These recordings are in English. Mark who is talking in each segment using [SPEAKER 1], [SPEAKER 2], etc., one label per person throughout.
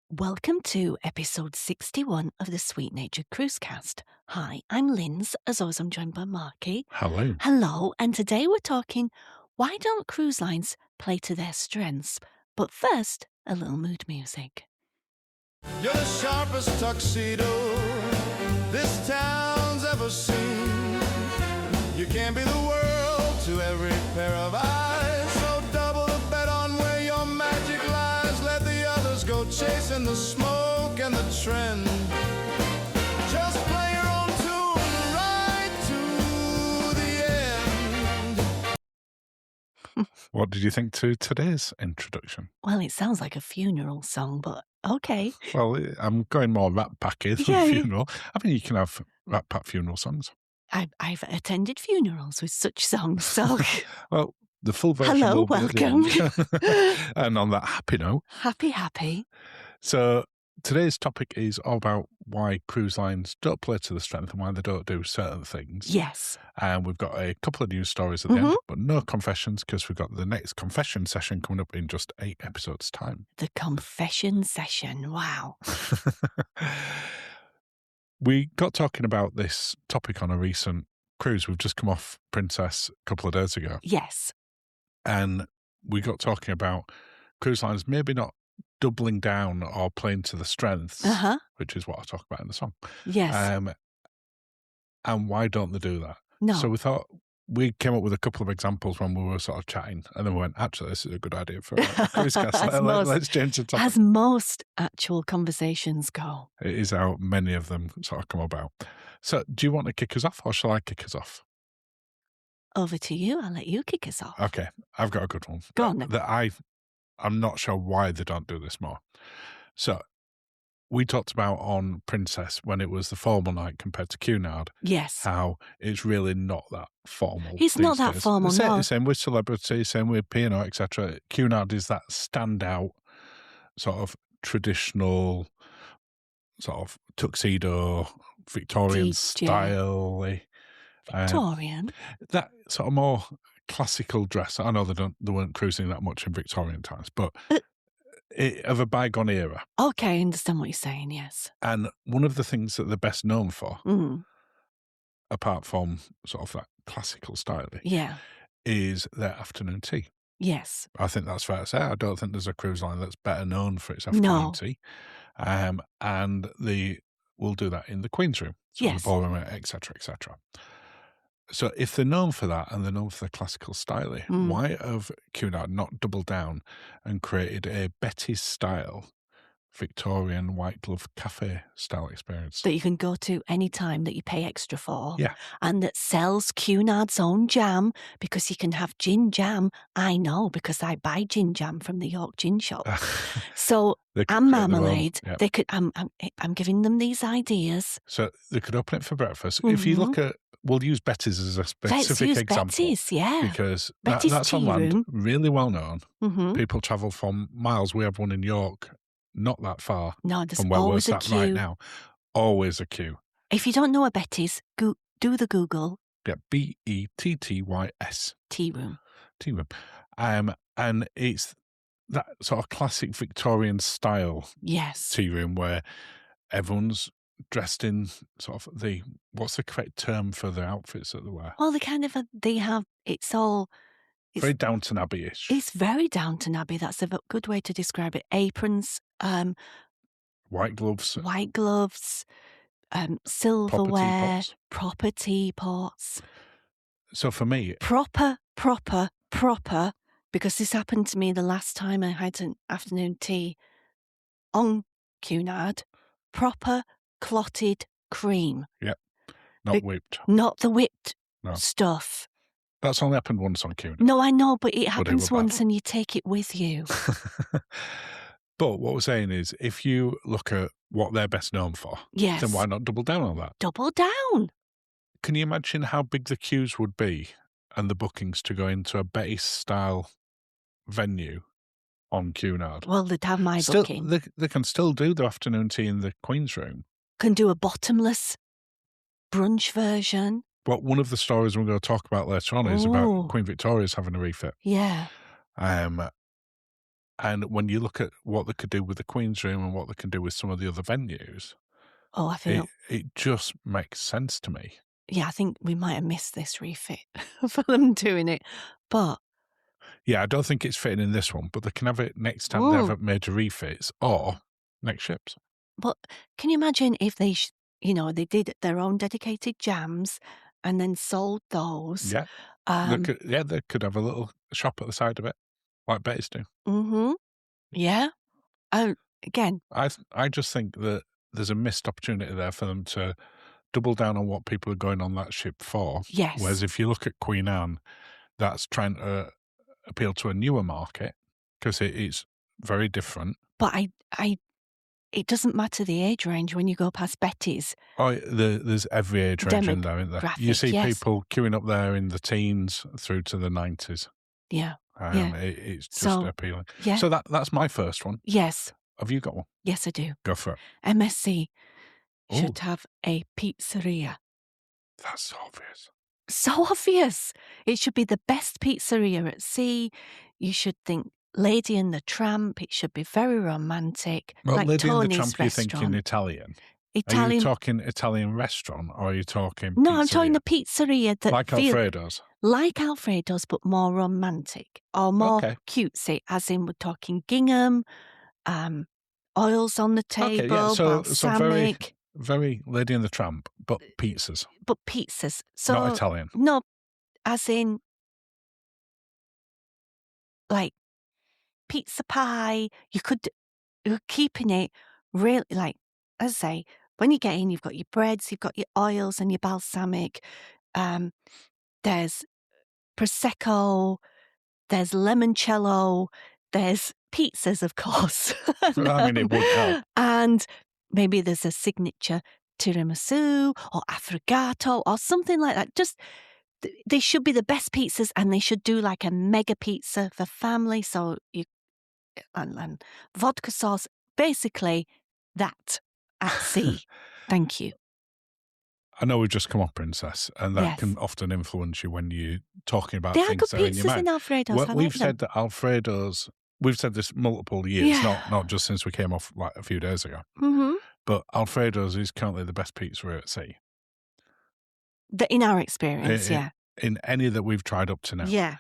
[SPEAKER 1] Welcome to episode 61 of the Sweet Natured Cruise Cast. Hi, I'm Linz. As always, I'm joined by Marky.
[SPEAKER 2] Hello.
[SPEAKER 1] Hello, and today we're talking why don't cruise lines play to their strengths? But first, a little mood music.
[SPEAKER 3] You're the sharpest tuxedo this town's ever seen. You can be the world to every pair of eyes. So double the bet on where your magic lies. Let the others go chasing the smoke and the trend. Just play your own tune right to the end.
[SPEAKER 2] What did you think to today's introduction?
[SPEAKER 1] Well, it sounds like a funeral song, but okay.
[SPEAKER 2] Well, I'm going more Rat Packy than
[SPEAKER 1] Yeah.
[SPEAKER 2] funeral. I mean, you can have Rat Pack funeral songs.
[SPEAKER 1] I've attended funerals with such songs, so
[SPEAKER 2] Well, the full version
[SPEAKER 1] hello,
[SPEAKER 2] will be at the
[SPEAKER 1] welcome.
[SPEAKER 2] end. And on that happy note,
[SPEAKER 1] Happy.
[SPEAKER 2] so today's topic is all about why cruise lines don't play to the strength and why they don't do certain things.
[SPEAKER 1] Yes.
[SPEAKER 2] And we've got a couple of news stories at the end, but no confessions because we've got the next confession session coming up in just 8 episodes' time.
[SPEAKER 1] The confession session. Wow.
[SPEAKER 2] We got talking about this topic on a recent cruise. We've just come off Princess a couple of days ago.
[SPEAKER 1] Yes.
[SPEAKER 2] And we got talking about cruise lines maybe not doubling down or playing to the strengths, which is what I talk about in the song.
[SPEAKER 1] Yes.
[SPEAKER 2] And why don't they do that?
[SPEAKER 1] No.
[SPEAKER 2] So we thought we came up with a couple of examples when we were sort of chatting, and then we went, actually, this is a good idea for a cruise cast. Let's change the topic.
[SPEAKER 1] As most actual conversations go.
[SPEAKER 2] It is how many of them sort of come about. So do you want to kick us off, or shall I kick us off?
[SPEAKER 1] Over to you. I'll let you kick us off.
[SPEAKER 2] Okay, I've got a good one.
[SPEAKER 1] Go on then.
[SPEAKER 2] That I'm not sure why they don't do this more. So we talked about on Princess when it was the formal night compared to Cunard.
[SPEAKER 1] Yes.
[SPEAKER 2] How it's really not that formal.
[SPEAKER 1] It's not that formal, no.
[SPEAKER 2] Same with Celebrity, same with P&O, etc. Cunard is that standout sort of traditional sort of tuxedo, Victorian style.
[SPEAKER 1] Victorian?
[SPEAKER 2] That sort of more classical dress. I know they weren't cruising that much in Victorian times, but of a bygone era.
[SPEAKER 1] Okay, I understand what you're saying, yes.
[SPEAKER 2] And one of the things that they're best known for, apart from sort of that classical styling, is their afternoon tea.
[SPEAKER 1] Yes.
[SPEAKER 2] I think that's fair to say. I don't think there's a cruise line that's better known for its afternoon tea. And they will do that in the Queen's Room, so the ballroom, etc., etc. So if they're known for that and they're known for the classical styling, why have Cunard not doubled down and created a Betty's style Victorian white glove cafe style experience
[SPEAKER 1] that you can go to any time that you pay extra for?
[SPEAKER 2] Yeah.
[SPEAKER 1] And that sells Cunard's own jam, because you can have gin jam. I know, because I buy gin jam from the York Gin Shop. So and marmalade. They could. I'm giving them these ideas.
[SPEAKER 2] So they could open it for breakfast. If you look at, we'll use Betty's as a specific example.
[SPEAKER 1] Betty's, yeah.
[SPEAKER 2] Because
[SPEAKER 1] Betty's
[SPEAKER 2] that's on land,
[SPEAKER 1] room.
[SPEAKER 2] really well known. People travel from miles. We have one in York, not that far from where we're sat right now. Always a queue.
[SPEAKER 1] If you don't know a Betty's, do the Google.
[SPEAKER 2] Yeah, Bettys.
[SPEAKER 1] Tea room.
[SPEAKER 2] Tea room. And it's that sort of classic Victorian style tea room where everyone's dressed in sort of what's the correct term for the outfits that they wear?
[SPEAKER 1] Well, it's
[SPEAKER 2] very Downton Abbey-ish.
[SPEAKER 1] It's very Downton Abbey. That's a good way to describe it. Aprons,
[SPEAKER 2] white gloves,
[SPEAKER 1] silverware, proper teapots.
[SPEAKER 2] So for me,
[SPEAKER 1] proper, because this happened to me the last time I had an afternoon tea on Cunard. Proper clotted cream.
[SPEAKER 2] Yep, not whipped.
[SPEAKER 1] Not the whipped stuff.
[SPEAKER 2] That's only happened once on Cunard.
[SPEAKER 1] No, I know, but it happens once and you take it with you.
[SPEAKER 2] But what we're saying is, if you look at what they're best known for, then why not double down on that?
[SPEAKER 1] Double down.
[SPEAKER 2] Can you imagine how big the queues would be and the bookings to go into a Betty-style venue on Cunard?
[SPEAKER 1] Well, they'd have my booking.
[SPEAKER 2] They can still do the afternoon tea in the Queen's Room.
[SPEAKER 1] Can do a bottomless brunch version.
[SPEAKER 2] But one of the stories we're going to talk about later on is about Queen Victoria's having a refit.
[SPEAKER 1] Yeah.
[SPEAKER 2] And when you look at what they could do with the Queen's Room and what they can do with some of the other venues, it just makes sense to me.
[SPEAKER 1] Yeah, I think we might have missed this refit for them doing it, but
[SPEAKER 2] yeah, I don't think it's fitting in this one, but they can have it next time they have major refits or next ships.
[SPEAKER 1] But can you imagine if they, they did their own dedicated jams and then sold those?
[SPEAKER 2] Yeah, they could have a little shop at the side of it, like Betty's do.
[SPEAKER 1] Mm-hmm. Yeah. Again,
[SPEAKER 2] I just think that there's a missed opportunity there for them to double down on what people are going on that ship for.
[SPEAKER 1] Yes.
[SPEAKER 2] Whereas if you look at Queen Anne, that's trying to appeal to a newer market because it's very different.
[SPEAKER 1] But it doesn't matter the age range when you go past Betty's.
[SPEAKER 2] Oh, there's every age range in there, isn't there? You see people queuing up there in the teens through to the 90s.
[SPEAKER 1] Yeah.
[SPEAKER 2] It's just appealing.
[SPEAKER 1] Yeah.
[SPEAKER 2] So that's my first one.
[SPEAKER 1] Yes.
[SPEAKER 2] Have you got one?
[SPEAKER 1] Yes, I do.
[SPEAKER 2] Go for it.
[SPEAKER 1] MSC should have a pizzeria.
[SPEAKER 2] That's so obvious.
[SPEAKER 1] So obvious. It should be the best pizzeria at sea. You should think Lady and the Tramp. It should be very romantic.
[SPEAKER 2] Well,
[SPEAKER 1] like
[SPEAKER 2] Lady
[SPEAKER 1] Tony's
[SPEAKER 2] and the Tramp,
[SPEAKER 1] restaurant.
[SPEAKER 2] you're thinking Italian.
[SPEAKER 1] Italian.
[SPEAKER 2] Are you talking Italian restaurant or are you talking pizzeria?
[SPEAKER 1] No, I'm talking the pizzeria that
[SPEAKER 2] like Alfredo's.
[SPEAKER 1] Like Alfredo's, but more romantic or more cutesy, as in we're talking gingham, oils on the table, balsamic.
[SPEAKER 2] So very, very Lady and the Tramp, but pizzas.
[SPEAKER 1] But pizzas. So,
[SPEAKER 2] not Italian.
[SPEAKER 1] No, as in like pizza pie. You're keeping it really, like, as I say, when you get in, you've got your breads, you've got your oils and your balsamic. There's Prosecco, there's limoncello, there's pizzas, of course.
[SPEAKER 2] I mean, it would help.
[SPEAKER 1] And maybe there's a signature tiramisu or affogato or something like that. Just, they should be the best pizzas, and they should do like a mega pizza for family. So and vodka sauce, basically that at sea. Thank you.
[SPEAKER 2] I know we've just come off Princess, and that can often influence you when you're talking about
[SPEAKER 1] there
[SPEAKER 2] things that are in your mind.
[SPEAKER 1] There are good pizzas in Alfredo's.
[SPEAKER 2] Well, we've said that Alfredo's, we've said this multiple years, not just since we came off like a few days ago.
[SPEAKER 1] Mm-hmm.
[SPEAKER 2] But Alfredo's is currently the best pizzeria at sea.
[SPEAKER 1] In our experience,
[SPEAKER 2] In any that we've tried up to now.
[SPEAKER 1] Yeah.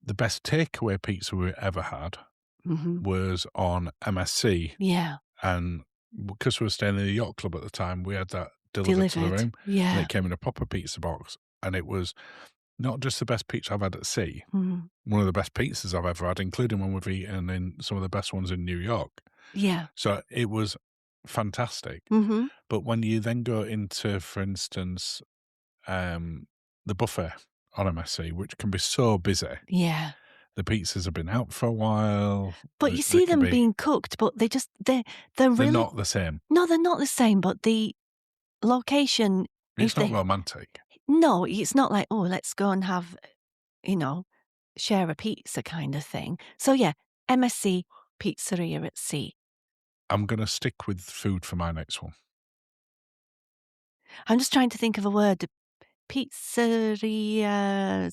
[SPEAKER 2] The best takeaway pizza we ever had was on MSC.
[SPEAKER 1] Yeah.
[SPEAKER 2] And because we were staying in the yacht club at the time, we had that delivered to the room.
[SPEAKER 1] Yeah.
[SPEAKER 2] And it came in a proper pizza box. And it was not just the best pizza I've had at sea, one of the best pizzas I've ever had, including when we've eaten in some of the best ones in New York.
[SPEAKER 1] Yeah.
[SPEAKER 2] So it was fantastic.
[SPEAKER 1] Mm-hmm.
[SPEAKER 2] But when you then go into, for instance, the buffet on MSC, which can be so busy.
[SPEAKER 1] Yeah.
[SPEAKER 2] The pizzas have been out for a while.
[SPEAKER 1] But you see them being cooked, but they're really
[SPEAKER 2] not the same.
[SPEAKER 1] No, they're not the same, but the location...
[SPEAKER 2] It's not romantic.
[SPEAKER 1] No, it's not like, oh, let's go and have, share a pizza kind of thing. So yeah, MSC Pizzeria at Sea.
[SPEAKER 2] I'm going to stick with food for my next one.
[SPEAKER 1] I'm just trying to think of a word. Pizzeria.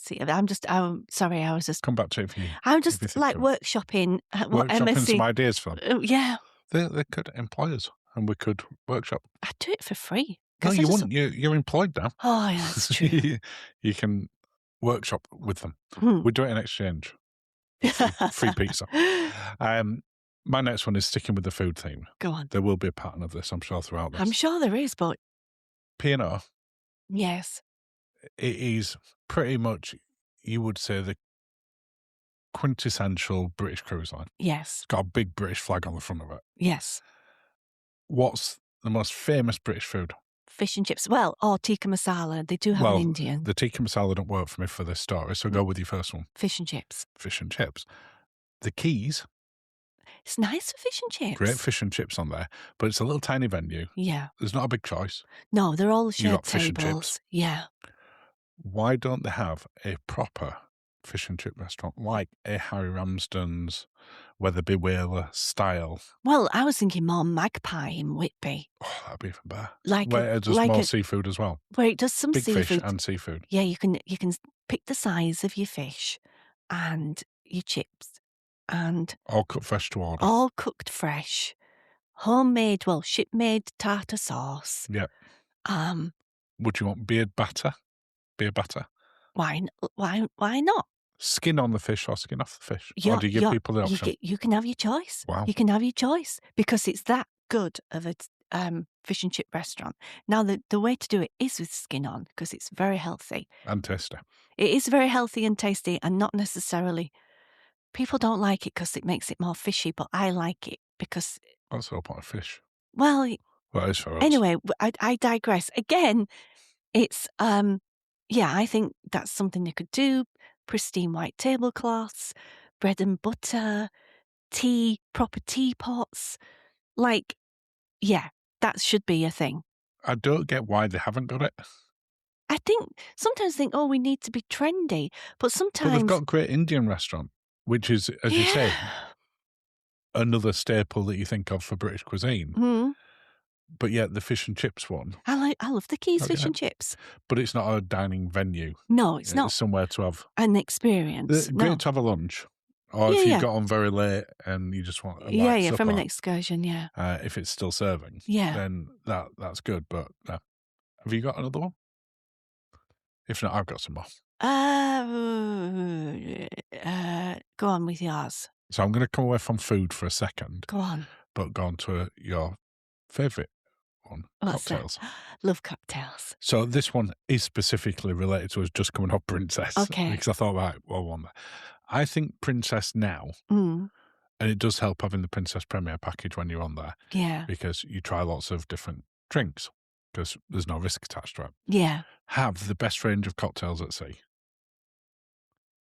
[SPEAKER 1] I'm sorry, I was just...
[SPEAKER 2] Come back to it for you.
[SPEAKER 1] I'm just workshopping what MSC...
[SPEAKER 2] some ideas for them.
[SPEAKER 1] Yeah.
[SPEAKER 2] They could employ us and we could workshop.
[SPEAKER 1] I'd do it for free.
[SPEAKER 2] No, you wouldn't. You're employed now.
[SPEAKER 1] Oh, yeah, that's true.
[SPEAKER 2] You can workshop with them. We do it in exchange. Free pizza. My next one is sticking with the food theme.
[SPEAKER 1] Go on.
[SPEAKER 2] There will be a pattern of this, I'm sure, throughout this.
[SPEAKER 1] I'm sure there is, but...
[SPEAKER 2] P&O.
[SPEAKER 1] Yes.
[SPEAKER 2] It is pretty much, you would say, the quintessential British cruise line.
[SPEAKER 1] Yes.
[SPEAKER 2] It's got a big British flag on the front of it.
[SPEAKER 1] Yes.
[SPEAKER 2] What's the most famous British food?
[SPEAKER 1] Fish and chips. Well, or tikka masala. They do have an Indian.
[SPEAKER 2] The tikka masala don't work for me for this story, so go with your first one.
[SPEAKER 1] Fish and chips.
[SPEAKER 2] Fish and chips. The Keys.
[SPEAKER 1] It's nice for fish and chips.
[SPEAKER 2] Great fish and chips on there, but it's a little tiny venue.
[SPEAKER 1] Yeah.
[SPEAKER 2] There's not a big choice.
[SPEAKER 1] No, they're all shared
[SPEAKER 2] You've got
[SPEAKER 1] tables.
[SPEAKER 2] fish and chips.
[SPEAKER 1] Yeah.
[SPEAKER 2] Why don't they have a proper fish and chip restaurant like a Harry Ramsden's, Weatherby Whaler style?
[SPEAKER 1] Well, I was thinking more Magpie in Whitby.
[SPEAKER 2] Oh, that'd be even better.
[SPEAKER 1] Where
[SPEAKER 2] it does more seafood as well.
[SPEAKER 1] Where it does some
[SPEAKER 2] big
[SPEAKER 1] seafood.
[SPEAKER 2] Big fish and seafood.
[SPEAKER 1] Yeah, you can pick the size of your fish and your chips and
[SPEAKER 2] all cooked fresh to order.
[SPEAKER 1] All cooked fresh, homemade, shipmade tartar sauce.
[SPEAKER 2] Yeah. Would you want beer batter?
[SPEAKER 1] Why not?
[SPEAKER 2] Skin on the fish or skin off the fish? Or do you give people the option?
[SPEAKER 1] You can have your choice.
[SPEAKER 2] Wow.
[SPEAKER 1] You can have your choice because it's that good of a fish and chip restaurant. Now, the way to do it is with skin on because it's very healthy.
[SPEAKER 2] And tasty.
[SPEAKER 1] It is very healthy and tasty and not necessarily... People don't like it because it makes it more fishy, but I like it because...
[SPEAKER 2] That's the whole point of fish.
[SPEAKER 1] Well,
[SPEAKER 2] it is for us.
[SPEAKER 1] Anyway, I digress. Again, it's... I think that's something they could do. Pristine white tablecloths, bread and butter, tea, proper teapots. That should be a thing.
[SPEAKER 2] I don't get why they haven't got it.
[SPEAKER 1] I sometimes think, we need to be trendy, but sometimes...
[SPEAKER 2] Well, they've got a great Indian restaurant, which is, as you say, another staple that you think of for British cuisine.
[SPEAKER 1] Mm.
[SPEAKER 2] But yet the fish and chips one.
[SPEAKER 1] I love the Keys fish and chips.
[SPEAKER 2] But it's not a dining venue.
[SPEAKER 1] No, it's not.
[SPEAKER 2] It's somewhere to have
[SPEAKER 1] an experience.
[SPEAKER 2] Great to have a lunch. Or if you got on very late and you just want a light supper,
[SPEAKER 1] from an excursion,
[SPEAKER 2] if it's still serving, then that's good. But have you got another one? If not, I've got some more.
[SPEAKER 1] Go on with yours.
[SPEAKER 2] So I'm going to come away from food for a second.
[SPEAKER 1] Go on.
[SPEAKER 2] But go on to your favourite one, cocktails.
[SPEAKER 1] Love cocktails.
[SPEAKER 2] So this one is specifically related to us just coming off Princess.
[SPEAKER 1] Okay.
[SPEAKER 2] Because I thought, one there. I think Princess now, and it does help having the Princess Premier package when you're on there.
[SPEAKER 1] Yeah.
[SPEAKER 2] Because you try lots of different drinks because there's no risk attached to it.
[SPEAKER 1] Yeah.
[SPEAKER 2] Have the best range of cocktails at sea.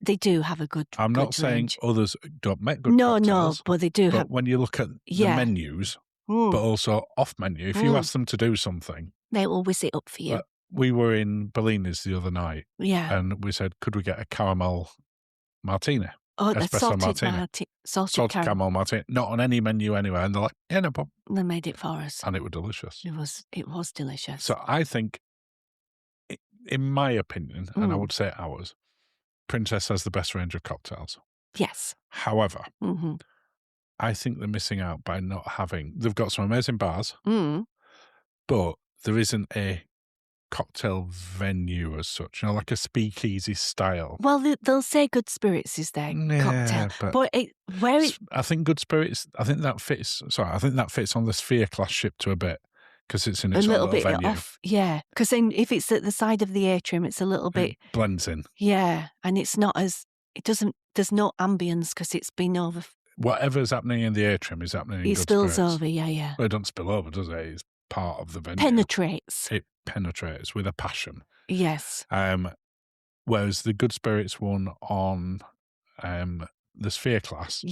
[SPEAKER 1] They do have a good
[SPEAKER 2] I'm not saying
[SPEAKER 1] range.
[SPEAKER 2] Others don't make good cocktails.
[SPEAKER 1] No, but they do have...
[SPEAKER 2] when you look at the menus, but also off menu, if you ask them to do something...
[SPEAKER 1] They will whiz it up for you.
[SPEAKER 2] We were in Bellini's the other night.
[SPEAKER 1] Yeah.
[SPEAKER 2] And we said, could we get a caramel martini?
[SPEAKER 1] Oh,
[SPEAKER 2] espresso martini.
[SPEAKER 1] Salted
[SPEAKER 2] caramel martini. Not on any menu anywhere. And they're like, no problem.
[SPEAKER 1] They made it for us.
[SPEAKER 2] And it was delicious.
[SPEAKER 1] It was delicious.
[SPEAKER 2] So I think, in my opinion, and I would say ours, Princess has the best range of cocktails.
[SPEAKER 1] Yes.
[SPEAKER 2] However, I think they're missing out by not having... They've got some amazing bars, but there isn't a cocktail venue as such, like a speakeasy style.
[SPEAKER 1] Well, they'll say Good Spirits is their cocktail, but
[SPEAKER 2] I think Good Spirits. I think that fits on the Sphere class ship to a bit because it's in its own little venue.
[SPEAKER 1] Off, because then if it's at the side of the atrium, it's a little bit
[SPEAKER 2] it blends in.
[SPEAKER 1] Yeah, and it's not as it doesn't. There's no ambience because it's been over.
[SPEAKER 2] Whatever's happening in the atrium is happening in Good
[SPEAKER 1] Spirits. It spills
[SPEAKER 2] over.
[SPEAKER 1] Yeah.
[SPEAKER 2] Well, it doesn't spill over, does it? It's part of the venue.
[SPEAKER 1] It
[SPEAKER 2] penetrates with a passion.
[SPEAKER 1] Yes.
[SPEAKER 2] Whereas the Good Spirits one on the Sphere class,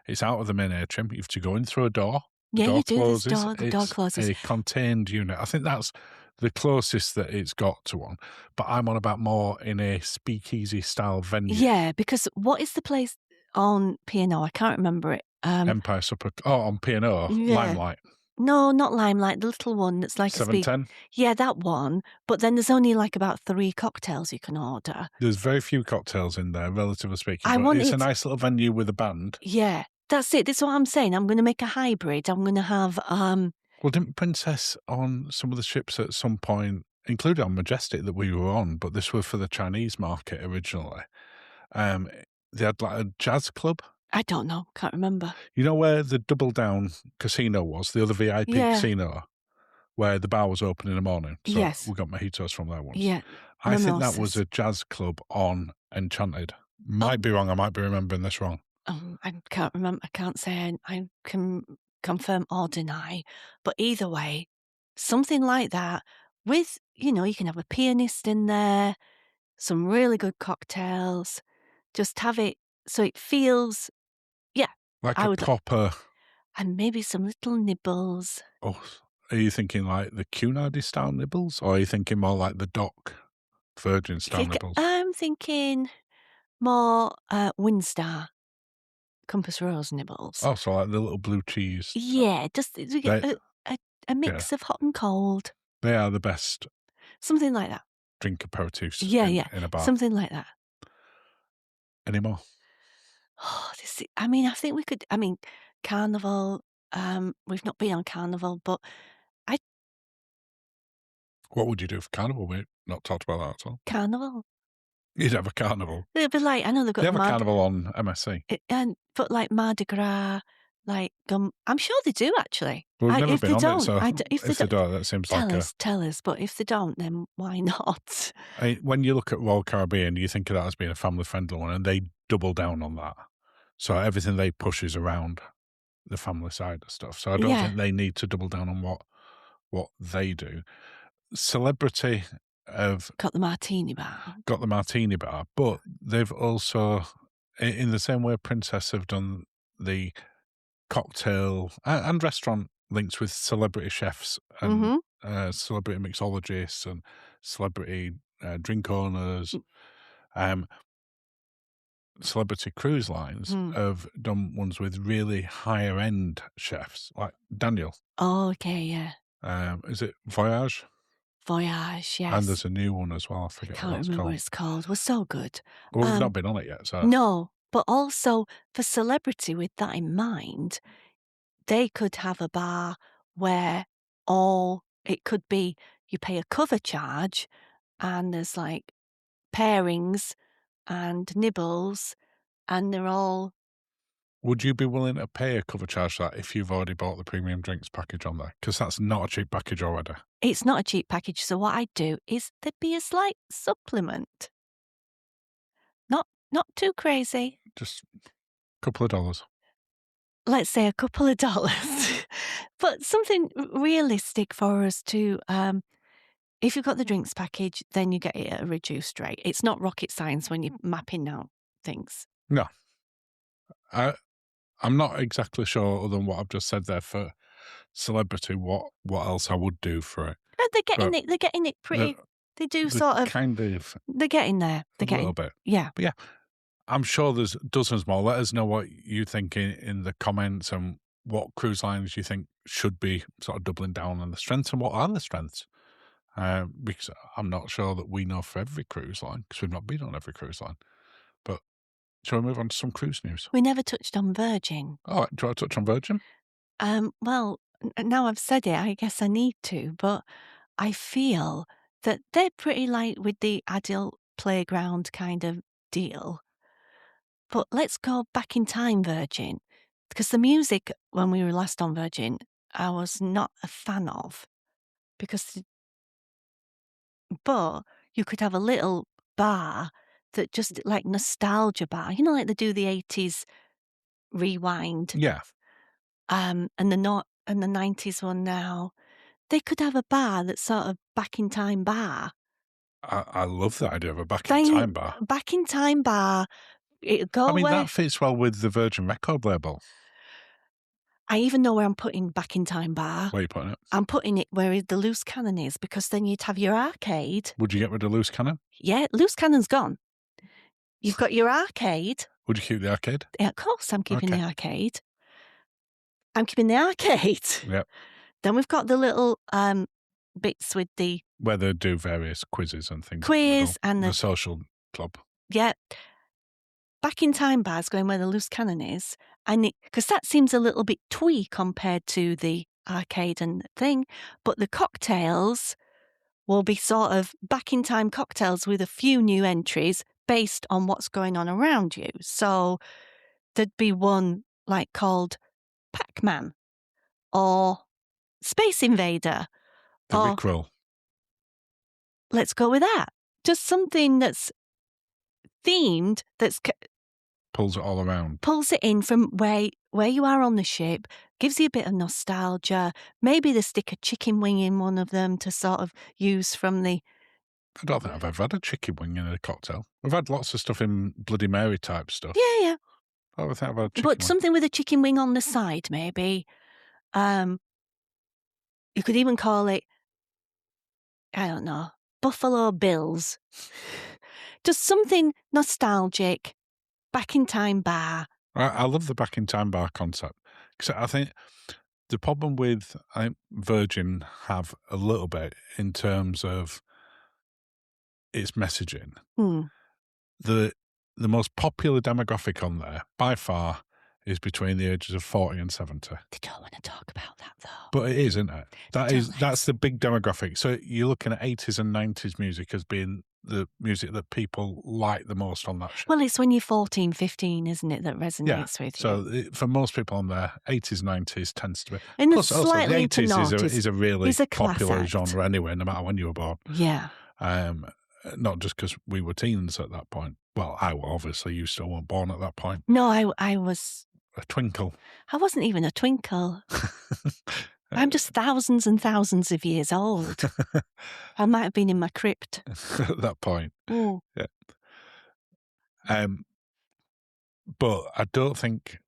[SPEAKER 2] it's out of the main atrium. You have to go in through a door.
[SPEAKER 1] The door
[SPEAKER 2] closes.
[SPEAKER 1] The door closes.
[SPEAKER 2] A contained unit. I think that's the closest that it's got to one. But I'm on about more in a speakeasy style venue.
[SPEAKER 1] Yeah, because what is the place on P&O? I can't remember it.
[SPEAKER 2] Empire Supper. Oh, on P&O, Limelight.
[SPEAKER 1] No, not Limelight, the little one that's like
[SPEAKER 2] 710?
[SPEAKER 1] Yeah, that one. But then there's only like about 3 cocktails you can order.
[SPEAKER 2] There's very few cocktails in there, relatively speaking. It's a nice little venue with a band.
[SPEAKER 1] Yeah, that's it. That's what I'm saying. I'm going to make a hybrid. I'm going to have...
[SPEAKER 2] Well, didn't Princess on some of the ships at some point, including on Majestic that we were on, but this was for the Chinese market originally, they had like a jazz club?
[SPEAKER 1] I don't know. Can't remember.
[SPEAKER 2] You know where the Double Down casino was, the other VIP casino, where the bar was open in the morning? So
[SPEAKER 1] yes.
[SPEAKER 2] We got mojitos from there once.
[SPEAKER 1] Yeah.
[SPEAKER 2] I think that was a jazz club on Enchanted. Might be wrong. I might be remembering this wrong.
[SPEAKER 1] I can't remember. I can't say I can confirm or deny. But either way, something like that with, you can have a pianist in there, some really good cocktails. Just have it so it feels...
[SPEAKER 2] Like a proper...
[SPEAKER 1] And maybe some little nibbles.
[SPEAKER 2] Oh, are you thinking like the Cunard style nibbles? Or are you thinking more like the Dock Virgin style nibbles?
[SPEAKER 1] I'm thinking more Windstar Compass Rose nibbles.
[SPEAKER 2] Oh, so like the little blue cheese.
[SPEAKER 1] Yeah, just a mix of hot and cold.
[SPEAKER 2] They are the best.
[SPEAKER 1] Something like that.
[SPEAKER 2] Drink aperitifs in a bar.
[SPEAKER 1] Something like that.
[SPEAKER 2] Any more?
[SPEAKER 1] Oh, I mean, I think we could. I mean, Carnival. We've not been on Carnival, but
[SPEAKER 2] What would you do for Carnival? We've not talked about that at all.
[SPEAKER 1] Carnival.
[SPEAKER 2] You'd have a carnival.
[SPEAKER 1] It'd be like, I know they've got
[SPEAKER 2] They have a carnival on MSC.
[SPEAKER 1] But like Mardi Gras, like I'm sure they do actually.
[SPEAKER 2] Well, we've never been on it, so
[SPEAKER 1] if they don't,
[SPEAKER 2] that seems
[SPEAKER 1] tell us. But if they don't, then why not?
[SPEAKER 2] When you look at Royal Caribbean, you think of that as being a family-friendly one, and they double down on that. So everything they push is around the family side of stuff. So I don't think they need to double down on what they do. Celebrity have
[SPEAKER 1] got the martini bar.
[SPEAKER 2] But they've also, in the same way Princess have done the cocktail and restaurant links with celebrity chefs and celebrity mixologists and celebrity drink owners. Celebrity cruise lines have done ones with really higher end chefs, like Daniel.
[SPEAKER 1] Oh, okay, yeah.
[SPEAKER 2] Is it Voyage?
[SPEAKER 1] Voyage, yes.
[SPEAKER 2] And there's a new one as well. I
[SPEAKER 1] can't remember what it's called. It was so good.
[SPEAKER 2] Well, we've not been on it yet, so
[SPEAKER 1] no. But also for celebrity, with that in mind, they could have a bar where it could be you pay a cover charge, and there's like pairings and nibbles, and they're all.
[SPEAKER 2] Would you be willing to pay a cover charge for that if you've already bought the premium drinks package on there? Because that's not a cheap package already.
[SPEAKER 1] It's not a cheap package, so what I'd do is there'd be a slight supplement. Not too crazy.
[SPEAKER 2] Just a couple of dollars.
[SPEAKER 1] Let's say a couple of dollars. But something realistic for us to... if you've got the drinks package, then you get it at a reduced rate. It's not rocket science when you're mapping out things.
[SPEAKER 2] No. I'm not exactly sure, other than what I've just said there, for celebrity, what else I would do for it.
[SPEAKER 1] They're getting it pretty... They do sort of...
[SPEAKER 2] Kind of...
[SPEAKER 1] They're getting there.
[SPEAKER 2] A little bit.
[SPEAKER 1] Yeah.
[SPEAKER 2] But yeah, I'm sure there's dozens more. Let us know what you think in the comments, and what cruise lines you think should be sort of doubling down on the strengths, and what are the strengths. Because I'm not sure that we know for every cruise line, because we've not been on every cruise line. But shall we move on to some cruise news?
[SPEAKER 1] We never touched on Virgin.
[SPEAKER 2] Oh, do you want to touch on Virgin?
[SPEAKER 1] Well, now I've said it, I guess I need to, but I feel that they're pretty light with the adult playground kind of deal. But let's go back in time, Virgin, because the music when we were last on Virgin, I was not a fan of, but you could have a little bar that just like nostalgia bar, like they do the 80s rewind.
[SPEAKER 2] Yeah.
[SPEAKER 1] And the 90s one now. They could have a bar that's sort of back in time bar.
[SPEAKER 2] I love that idea of a back in time bar.
[SPEAKER 1] Back in time bar.
[SPEAKER 2] That fits well with the Virgin record label.
[SPEAKER 1] I even know where I'm putting back in time bar.
[SPEAKER 2] Where are you putting it?
[SPEAKER 1] I'm putting it where the loose cannon is, because then you'd have your arcade.
[SPEAKER 2] Would you get rid of loose cannon?
[SPEAKER 1] Yeah, loose cannon's gone. You've got your arcade.
[SPEAKER 2] Would you keep the arcade?
[SPEAKER 1] Yeah, of course I'm keeping the arcade. I'm keeping the arcade.
[SPEAKER 2] Yep.
[SPEAKER 1] Then we've got the little bits with the...
[SPEAKER 2] where they do various quizzes and things.
[SPEAKER 1] Quiz and
[SPEAKER 2] the social club.
[SPEAKER 1] Yeah. Back in time bar's going where the loose cannon is. Because that seems a little bit twee compared to the arcade and thing. But the cocktails will be sort of back in time cocktails with a few new entries based on what's going on around you. So there'd be one like called Pac-Man or Space Invader.
[SPEAKER 2] The Rickroll.
[SPEAKER 1] Let's go with that. Just something that's themed, that's...
[SPEAKER 2] pulls it all around.
[SPEAKER 1] Pulls it in from where you are on the ship, gives you a bit of nostalgia. Maybe they stick a chicken wing in one of them to sort of use from the...
[SPEAKER 2] I don't think I've ever had a chicken wing in a cocktail. We've had lots of stuff in Bloody Mary type stuff.
[SPEAKER 1] Yeah.
[SPEAKER 2] I don't think I've had a chicken
[SPEAKER 1] wing. Something with a chicken wing on the side, maybe. You could even call it, I don't know, Buffalo Bills. Just something nostalgic, back in time bar.
[SPEAKER 2] I love the back in time bar concept. Because I think the problem with Virgin have a little bit in terms of its messaging. the most popular demographic on there, by far, is between the ages of 40 and 70.
[SPEAKER 1] They don't want to talk about that, though.
[SPEAKER 2] But it is, isn't it? That's the big demographic. So you're looking at 80s and 90s music as being the music that people like the most on that show.
[SPEAKER 1] Well, it's when you're 14, 15, isn't it, that resonates with you?
[SPEAKER 2] So for most people on there, 80s, 90s tends to be.
[SPEAKER 1] And
[SPEAKER 2] Plus, also, the
[SPEAKER 1] slightly into
[SPEAKER 2] 80s is a really popular
[SPEAKER 1] classic
[SPEAKER 2] genre anyway, no matter when you were born.
[SPEAKER 1] Yeah.
[SPEAKER 2] Not just because we were teens at that point. Well, I were, obviously. You still weren't born at that point.
[SPEAKER 1] No, I was...
[SPEAKER 2] A twinkle.
[SPEAKER 1] I wasn't even a twinkle. I'm just thousands and thousands of years old. I might have been in my crypt.
[SPEAKER 2] At that point.
[SPEAKER 1] Mm.
[SPEAKER 2] Yeah. But I don't think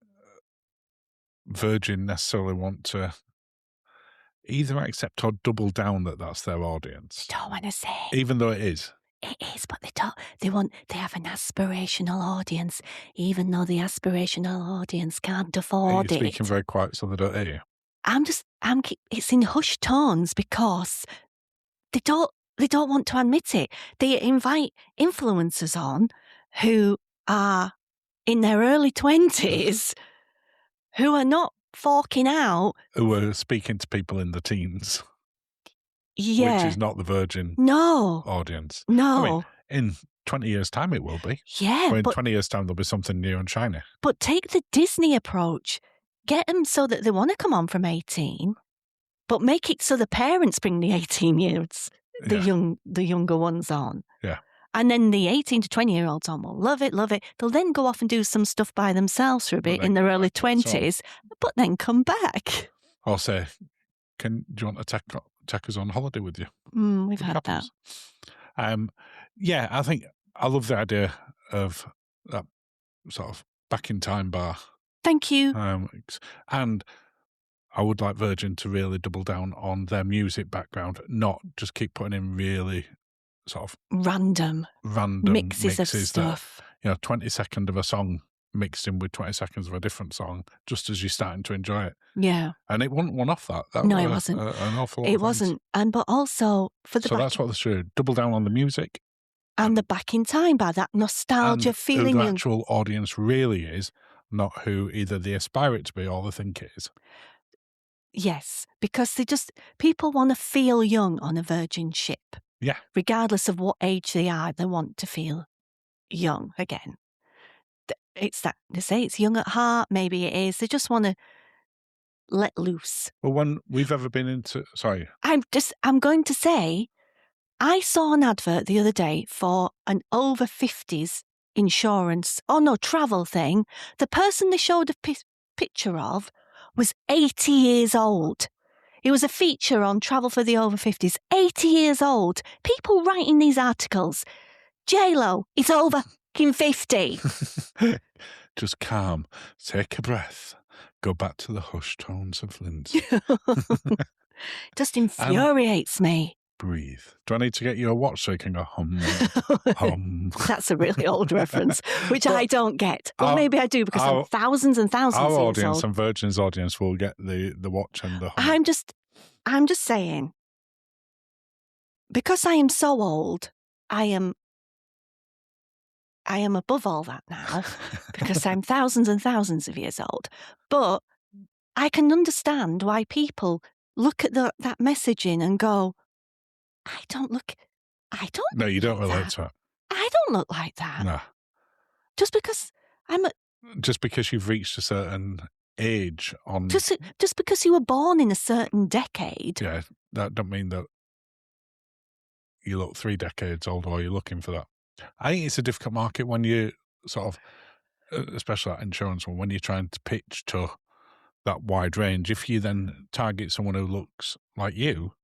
[SPEAKER 2] Virgin necessarily want to either accept or double down that that's their audience.
[SPEAKER 1] I don't want to say.
[SPEAKER 2] Even though it is.
[SPEAKER 1] It is, but they don't. They have an aspirational audience, even though the aspirational audience can't afford it.
[SPEAKER 2] You're speaking very quiet so they don't hear you.
[SPEAKER 1] It's in hushed tones because they don't want to admit it. They invite influencers on who are in their early 20s, who are not forking out.
[SPEAKER 2] Who are speaking to people in the teens.
[SPEAKER 1] Yeah.
[SPEAKER 2] Which is not the Virgin audience.
[SPEAKER 1] No.
[SPEAKER 2] I mean, in 20 years' time it will be.
[SPEAKER 1] Yeah.
[SPEAKER 2] But in 20 years' time there'll be something new and shiny.
[SPEAKER 1] But take the Disney approach. Get them so that they want to come on from 18, but make it so the parents bring the 18 years, the younger ones on.
[SPEAKER 2] Yeah.
[SPEAKER 1] And then the 18 to 20-year-olds on will love it, love it. They'll then go off and do some stuff by themselves for a bit in their early 20s, but then come back.
[SPEAKER 2] Or say, do you want to take us on holiday with you?
[SPEAKER 1] We've had that.
[SPEAKER 2] Yeah, I think I love the idea of that sort of back in time bar.
[SPEAKER 1] Thank you.
[SPEAKER 2] And I would like Virgin to really double down on their music background, not just keep putting in really sort of
[SPEAKER 1] random mixes of stuff.
[SPEAKER 2] 20 seconds of a song mixed in with 20 seconds of a different song, just as you're starting to enjoy it.
[SPEAKER 1] Yeah.
[SPEAKER 2] And it wasn't one off that.
[SPEAKER 1] No, it wasn't.
[SPEAKER 2] An awful lot.
[SPEAKER 1] It wasn't. But also for the.
[SPEAKER 2] So that's what they should double down on the music.
[SPEAKER 1] And the back in time bar, that nostalgia feeling.
[SPEAKER 2] Who the actual audience really is, not who either they aspire it to be or they think it is.
[SPEAKER 1] Yes, because people want to feel young on a Virgin ship.
[SPEAKER 2] Yeah.
[SPEAKER 1] Regardless of what age they are, they want to feel young again. It's that, they say it's young at heart, maybe it is. They just want to let loose.
[SPEAKER 2] Well, when we've ever been into, sorry.
[SPEAKER 1] I'm going to say, I saw an advert the other day for an over 50s insurance, travel thing. The person they showed a picture of was 80 years old. It was a feature on travel for the over 50s. 80 years old. People writing these articles. J-Lo is over 50.
[SPEAKER 2] Just calm. Take a breath. Go back to the hushed tones of Lindsay.
[SPEAKER 1] Just infuriates me.
[SPEAKER 2] Breathe. Do I need to get you a watch so you can go hum, hum?
[SPEAKER 1] That's a really old reference, which I don't get. But maybe I do because I'm thousands and thousands of years old.
[SPEAKER 2] Our audience and Virgin's audience will get the watch and the hum.
[SPEAKER 1] I'm just saying, because I am so old, I am above all that now because I'm thousands and thousands of years old. But I can understand why people look at that messaging and go, I don't.
[SPEAKER 2] No, you don't relate to it.
[SPEAKER 1] I don't look like that.
[SPEAKER 2] No.
[SPEAKER 1] Just because
[SPEAKER 2] just because you've reached a certain age on.
[SPEAKER 1] Just because you were born in a certain decade.
[SPEAKER 2] Yeah, that don't mean that you look 3 decades old or you're looking for that. I think it's a difficult market when you sort of, especially that insurance one, when you're trying to pitch to that wide range. If you then target someone who looks like you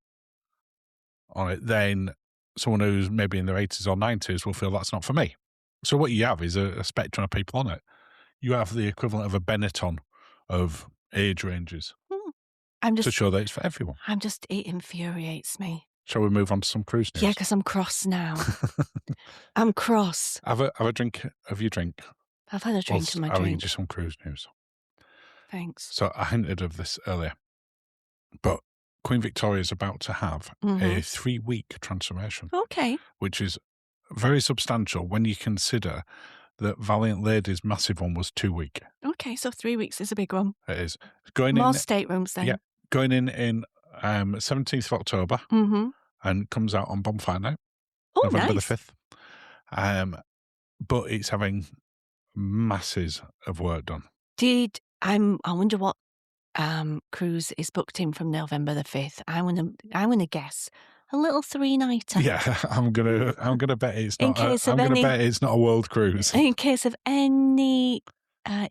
[SPEAKER 2] on it, then someone who's maybe in their 80s or 90s will feel that's not for me. So what you have is a spectrum of people on it. You have the equivalent of a Benetton of age ranges to show that it's for everyone.
[SPEAKER 1] It infuriates me.
[SPEAKER 2] Shall we move on to some cruise news?
[SPEAKER 1] Yeah, because I'm cross now. I'm cross.
[SPEAKER 2] Have a drink. Have you drink?
[SPEAKER 1] I've had a drink to my drink.
[SPEAKER 2] I'll read you some cruise news.
[SPEAKER 1] Thanks.
[SPEAKER 2] So I hinted of this earlier, but Queen Victoria is about to have a 3-week transformation.
[SPEAKER 1] Okay.
[SPEAKER 2] Which is very substantial when you consider that Valiant Lady's massive one was 2 week.
[SPEAKER 1] Okay, so 3 weeks is a big one.
[SPEAKER 2] It is.
[SPEAKER 1] More staterooms then.
[SPEAKER 2] Yeah, going in 17th of October and comes out on Bonfire Night, November the 5th. But it's having masses of work done.
[SPEAKER 1] I wonder what cruise is booked in from November the 5th. I want to guess a little 3-nighter.
[SPEAKER 2] Yeah, I'm gonna bet it's not. Bet it's not a world cruise.
[SPEAKER 1] In case of any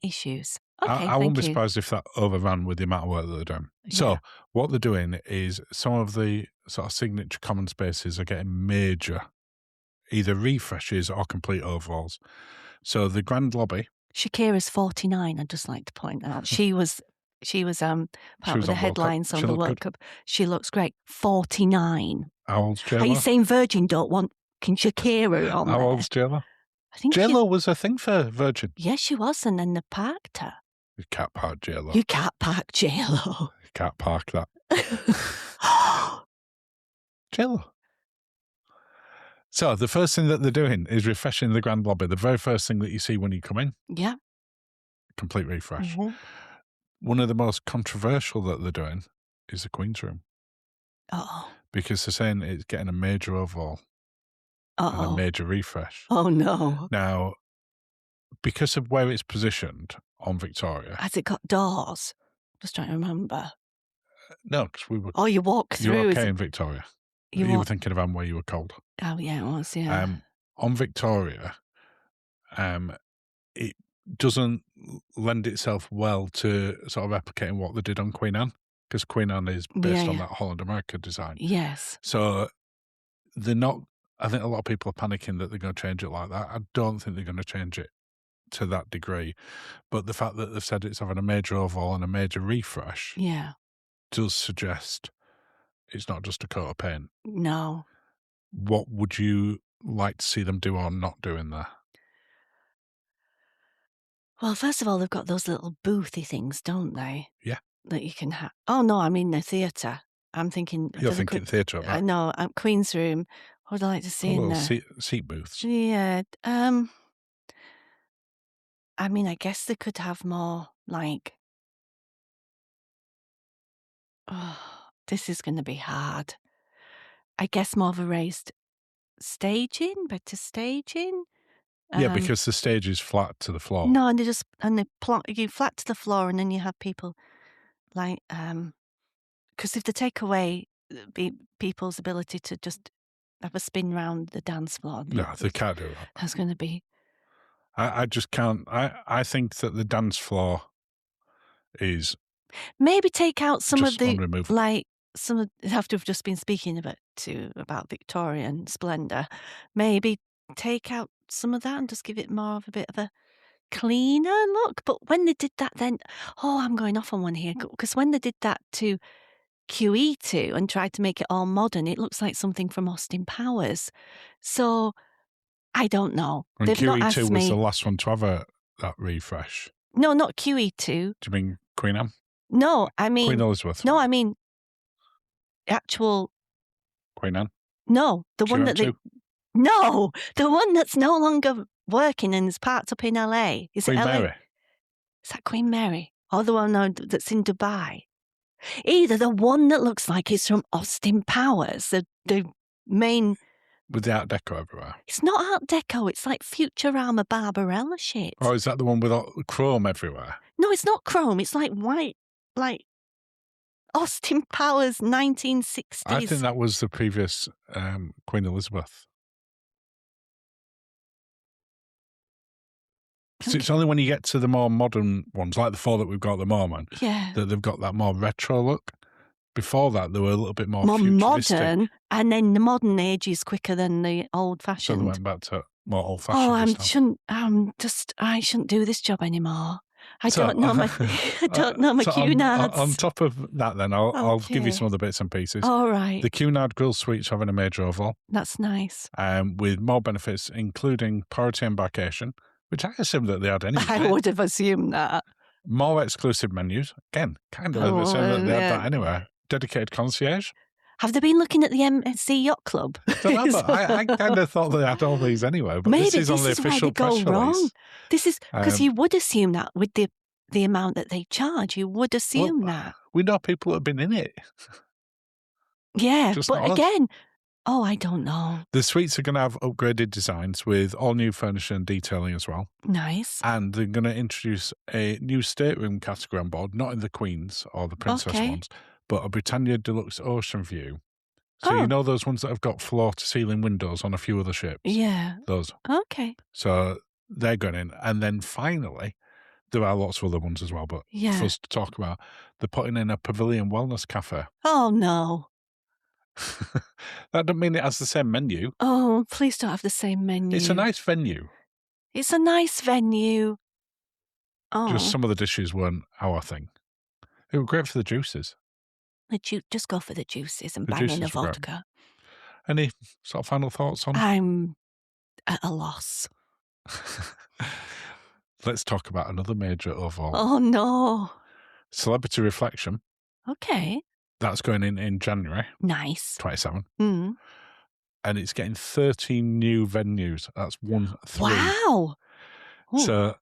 [SPEAKER 1] issues. Okay,
[SPEAKER 2] I wouldn't be surprised if that overran with the amount of work that they're doing. Yeah. So what they're doing is some of the sort of signature common spaces are getting major, either refreshes or complete overhauls. So the Grand Lobby.
[SPEAKER 1] Shakira's 49. I'd just like to point out she was part of the headlines on the World Cup. She looks great. 49.
[SPEAKER 2] How old's J-Lo?
[SPEAKER 1] Are you saying Virgin don't want Shakira on
[SPEAKER 2] How
[SPEAKER 1] there?
[SPEAKER 2] old's J-Lo?
[SPEAKER 1] I think
[SPEAKER 2] J-Lo was a thing for Virgin.
[SPEAKER 1] Yes, she was, and then they parked her.
[SPEAKER 2] You can't park J-Lo.
[SPEAKER 1] You can't park J-Lo.
[SPEAKER 2] You can't park that. J-Lo. So the first thing that they're doing is refreshing the Grand Lobby. The very first thing that you see when you come in.
[SPEAKER 1] Yeah.
[SPEAKER 2] Complete refresh. One of the most controversial that they're doing is the Queen's Room.
[SPEAKER 1] Uh-oh.
[SPEAKER 2] Because they're saying it's getting a major overhaul and a major refresh.
[SPEAKER 1] Oh, no.
[SPEAKER 2] Now, because of where it's positioned on Victoria.
[SPEAKER 1] Has it got doors? Just trying to remember.
[SPEAKER 2] No, because we were...
[SPEAKER 1] Oh, you walk through.
[SPEAKER 2] You were okay in Victoria. You were thinking of where you were cold.
[SPEAKER 1] Oh, yeah, it was, yeah.
[SPEAKER 2] On Victoria, it doesn't lend itself well to sort of replicating what they did on Queen Anne, because Queen Anne is based on that Holland America design.
[SPEAKER 1] Yes.
[SPEAKER 2] So they're not, I think a lot of people are panicking that they're going to change it like that. I don't think they're going to change it to that degree. But the fact that they've said it's having a major overhaul and a major refresh does suggest it's not just a coat of paint.
[SPEAKER 1] No.
[SPEAKER 2] What would you like to see them do or not do in there?
[SPEAKER 1] Well, first of all, they've got those little boothy things, don't they?
[SPEAKER 2] Yeah.
[SPEAKER 1] That you can have. Oh, no, I mean the theatre. I'm thinking...
[SPEAKER 2] You're thinking theatre, right?
[SPEAKER 1] No, Queen's Room. What would I like to see in there?
[SPEAKER 2] Seat booths.
[SPEAKER 1] Yeah. I mean, I guess they could have more, like... Oh, this is going to be hard. I guess more of a raised staging, better staging.
[SPEAKER 2] Yeah, because the stage is flat to the floor.
[SPEAKER 1] No, and you flat to the floor, and then you have people like because if they take away people's ability to just have a spin round the dance floor,
[SPEAKER 2] no, they can't do that.
[SPEAKER 1] That's going to be.
[SPEAKER 2] I just can't. I think that the dance floor is
[SPEAKER 1] maybe take out some of the
[SPEAKER 2] unremovable.
[SPEAKER 1] Like some of after we've just been speaking about Victorian splendour, maybe take out some of that and just give it more of a bit of a cleaner look. But when they did that then, I'm going off on one here, because when they did that to QE2 and tried to make it all modern, it looks like something from Austin Powers. So, I don't know.
[SPEAKER 2] And QE2 was the last one to have that refresh.
[SPEAKER 1] No, not QE2.
[SPEAKER 2] Do you mean Queen Anne?
[SPEAKER 1] No, I mean...
[SPEAKER 2] Queen Elizabeth.
[SPEAKER 1] No, I mean actual...
[SPEAKER 2] Queen Anne?
[SPEAKER 1] No, the one that they... No, the one that's no longer working and is parked up in LA. Is
[SPEAKER 2] Queen
[SPEAKER 1] it LA?
[SPEAKER 2] Mary?
[SPEAKER 1] Is that Queen Mary? Or the one that's in Dubai? Either the one that looks like it's from Austin Powers, the main...
[SPEAKER 2] With the Art Deco everywhere.
[SPEAKER 1] It's not Art Deco, it's like Futurama Barbarella shit.
[SPEAKER 2] Oh, is that the one with chrome everywhere?
[SPEAKER 1] No, it's not chrome, it's like white, like Austin Powers 1960s.
[SPEAKER 2] I think that was the previous Queen Elizabeth. So it's only when you get to the more modern ones, like the four that we've got at the moment, that they've got that more retro look. Before that, they were a little bit more futuristic.
[SPEAKER 1] Modern, and then the modern age is quicker than the old-fashioned.
[SPEAKER 2] So they went back to more old-fashioned.
[SPEAKER 1] I shouldn't do this job anymore. I don't know my Cunards.
[SPEAKER 2] On top of that, then I'll give you some other bits and pieces.
[SPEAKER 1] All right.
[SPEAKER 2] The Cunard grill suite's having a major overhaul.
[SPEAKER 1] That's nice.
[SPEAKER 2] With more benefits, including priority embarkation, which I assume that they had anyway.
[SPEAKER 1] I would have assumed that.
[SPEAKER 2] More exclusive menus. Again, kind of the same that they had that anyway. Dedicated concierge.
[SPEAKER 1] Have they been looking at the MSC Yacht Club?
[SPEAKER 2] I don't know, but I kind of thought they had all these anyway. But
[SPEAKER 1] maybe
[SPEAKER 2] this is on the official press release.
[SPEAKER 1] This is because you would assume that with the amount that they charge, you would assume that.
[SPEAKER 2] We know people have been in it.
[SPEAKER 1] Yeah, but again, I don't know.
[SPEAKER 2] The suites are going to have upgraded designs with all new furniture and detailing as well.
[SPEAKER 1] Nice.
[SPEAKER 2] And they're going to introduce a new stateroom category on board, not in the Queen's or the Princess ones, but a Britannia Deluxe Ocean View. So you know those ones that have got floor-to-ceiling windows on a few other ships?
[SPEAKER 1] Yeah.
[SPEAKER 2] Those.
[SPEAKER 1] Okay.
[SPEAKER 2] So they're going in. And then finally, there are lots of other ones as well, but for us to talk about, they're putting in a Pavilion Wellness Cafe.
[SPEAKER 1] Oh, no.
[SPEAKER 2] That doesn't mean it has the same menu.
[SPEAKER 1] Oh, please don't have the same menu.
[SPEAKER 2] It's a nice venue.
[SPEAKER 1] It's a nice venue. Oh.
[SPEAKER 2] Just some of the dishes weren't our thing. They were great for the juices.
[SPEAKER 1] Just go for the juices and bang in a vodka.
[SPEAKER 2] Any sort of final thoughts on?
[SPEAKER 1] I'm at a loss.
[SPEAKER 2] Let's talk about another major overhaul.
[SPEAKER 1] Oh, no.
[SPEAKER 2] Celebrity Reflection.
[SPEAKER 1] Okay.
[SPEAKER 2] That's going in January.
[SPEAKER 1] Nice.
[SPEAKER 2] 27.
[SPEAKER 1] Mm.
[SPEAKER 2] And it's getting 13 new venues. That's 3.
[SPEAKER 1] Wow.
[SPEAKER 2] Ooh. So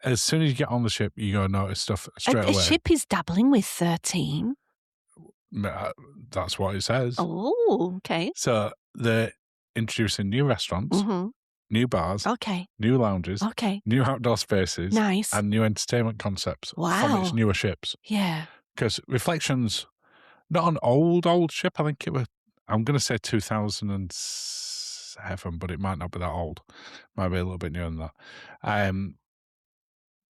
[SPEAKER 2] as soon as you get on the ship, you're going to notice stuff straight away.
[SPEAKER 1] A ship is dabbling with 13.
[SPEAKER 2] That's what it says.
[SPEAKER 1] Oh, okay.
[SPEAKER 2] So they're introducing new restaurants, new bars, new lounges, new outdoor spaces,
[SPEAKER 1] nice,
[SPEAKER 2] and new entertainment concepts from its newer ships.
[SPEAKER 1] Yeah.
[SPEAKER 2] Because Reflection's not an old ship. I think I'm going to say 2007, but it might not be that old. Might be a little bit newer than that.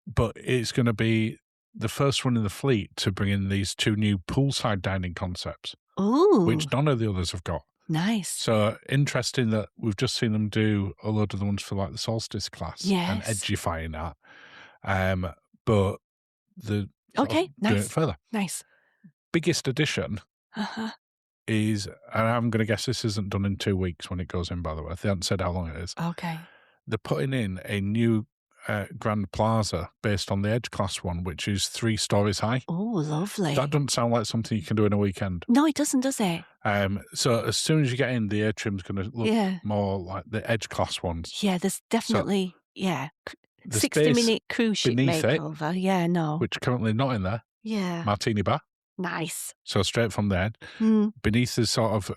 [SPEAKER 2] But it's going to be the first one in the fleet to bring in these 2 new poolside dining concepts, which none of the others have got.
[SPEAKER 1] Nice.
[SPEAKER 2] So interesting that we've just seen them do a load of the ones for like the Solstice class and edgifying that. But the doing it further.
[SPEAKER 1] Nice.
[SPEAKER 2] Biggest addition is, and I'm going to guess this isn't done in 2 weeks when it goes in, by the way. They haven't said how long it is.
[SPEAKER 1] Okay.
[SPEAKER 2] They're putting in a new Grand Plaza based on the Edge Class one, which is 3 stories high.
[SPEAKER 1] Oh, lovely.
[SPEAKER 2] That doesn't sound like something you can do in a weekend.
[SPEAKER 1] No, it doesn't, does it?
[SPEAKER 2] So as soon as you get in, the atrium's going to look more like the Edge Class ones.
[SPEAKER 1] Yeah, there's definitely, 60-minute cruise ship makeover.
[SPEAKER 2] Which currently not in there.
[SPEAKER 1] Yeah.
[SPEAKER 2] Martini bar.
[SPEAKER 1] Nice.
[SPEAKER 2] So straight from there. Beneath is sort of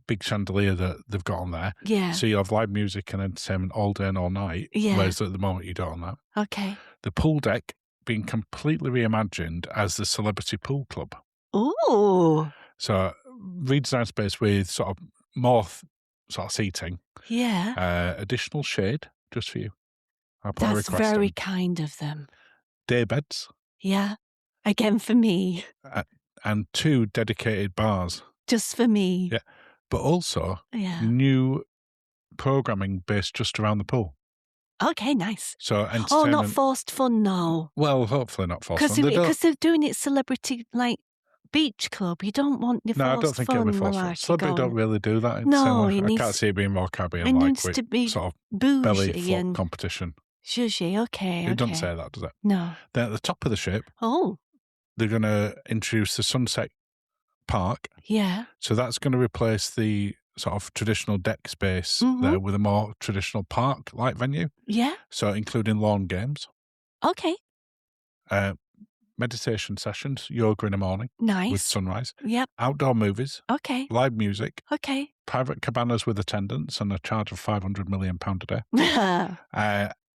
[SPEAKER 2] big chandelier that they've got on there.
[SPEAKER 1] Yeah.
[SPEAKER 2] So you have live music and entertainment all day and all night.
[SPEAKER 1] Yeah.
[SPEAKER 2] Whereas at the moment you don't on that.
[SPEAKER 1] Okay.
[SPEAKER 2] The pool deck being completely reimagined as the Celebrity Pool Club.
[SPEAKER 1] Ooh.
[SPEAKER 2] So redesigned space with sort of more sort of seating.
[SPEAKER 1] Yeah.
[SPEAKER 2] Additional shade just for you.
[SPEAKER 1] That's very kind of them.
[SPEAKER 2] Day beds.
[SPEAKER 1] Yeah. Again for me.
[SPEAKER 2] And 2 dedicated bars.
[SPEAKER 1] Just for me.
[SPEAKER 2] Yeah. But also new programming based just around the pool.
[SPEAKER 1] Okay, nice.
[SPEAKER 2] So entertainment.
[SPEAKER 1] not forced fun, no.
[SPEAKER 2] Well, hopefully not forced fun.
[SPEAKER 1] Because they're doing it celebrity, like, beach club. You don't want your forced fun.
[SPEAKER 2] No, I don't think it'll be forced fun. Celebrity don't really do that.
[SPEAKER 1] No,
[SPEAKER 2] I can't see it being more Caribbean like
[SPEAKER 1] needs to be
[SPEAKER 2] sort of
[SPEAKER 1] bougie
[SPEAKER 2] belly flop
[SPEAKER 1] and
[SPEAKER 2] competition.
[SPEAKER 1] Zhuzhy, okay.
[SPEAKER 2] It doesn't say that, does it?
[SPEAKER 1] No.
[SPEAKER 2] Then at the top of the ship, they're going to introduce the Sunset Park.
[SPEAKER 1] Yeah.
[SPEAKER 2] So that's going to replace the sort of traditional deck space there with a more traditional park-like venue.
[SPEAKER 1] Yeah.
[SPEAKER 2] So including lawn games.
[SPEAKER 1] Okay.
[SPEAKER 2] Meditation sessions, yoga in the morning.
[SPEAKER 1] Nice.
[SPEAKER 2] With sunrise.
[SPEAKER 1] Yep.
[SPEAKER 2] Outdoor movies.
[SPEAKER 1] Okay.
[SPEAKER 2] Live music.
[SPEAKER 1] Okay.
[SPEAKER 2] Private cabanas with attendants and a charge of £500 million a day.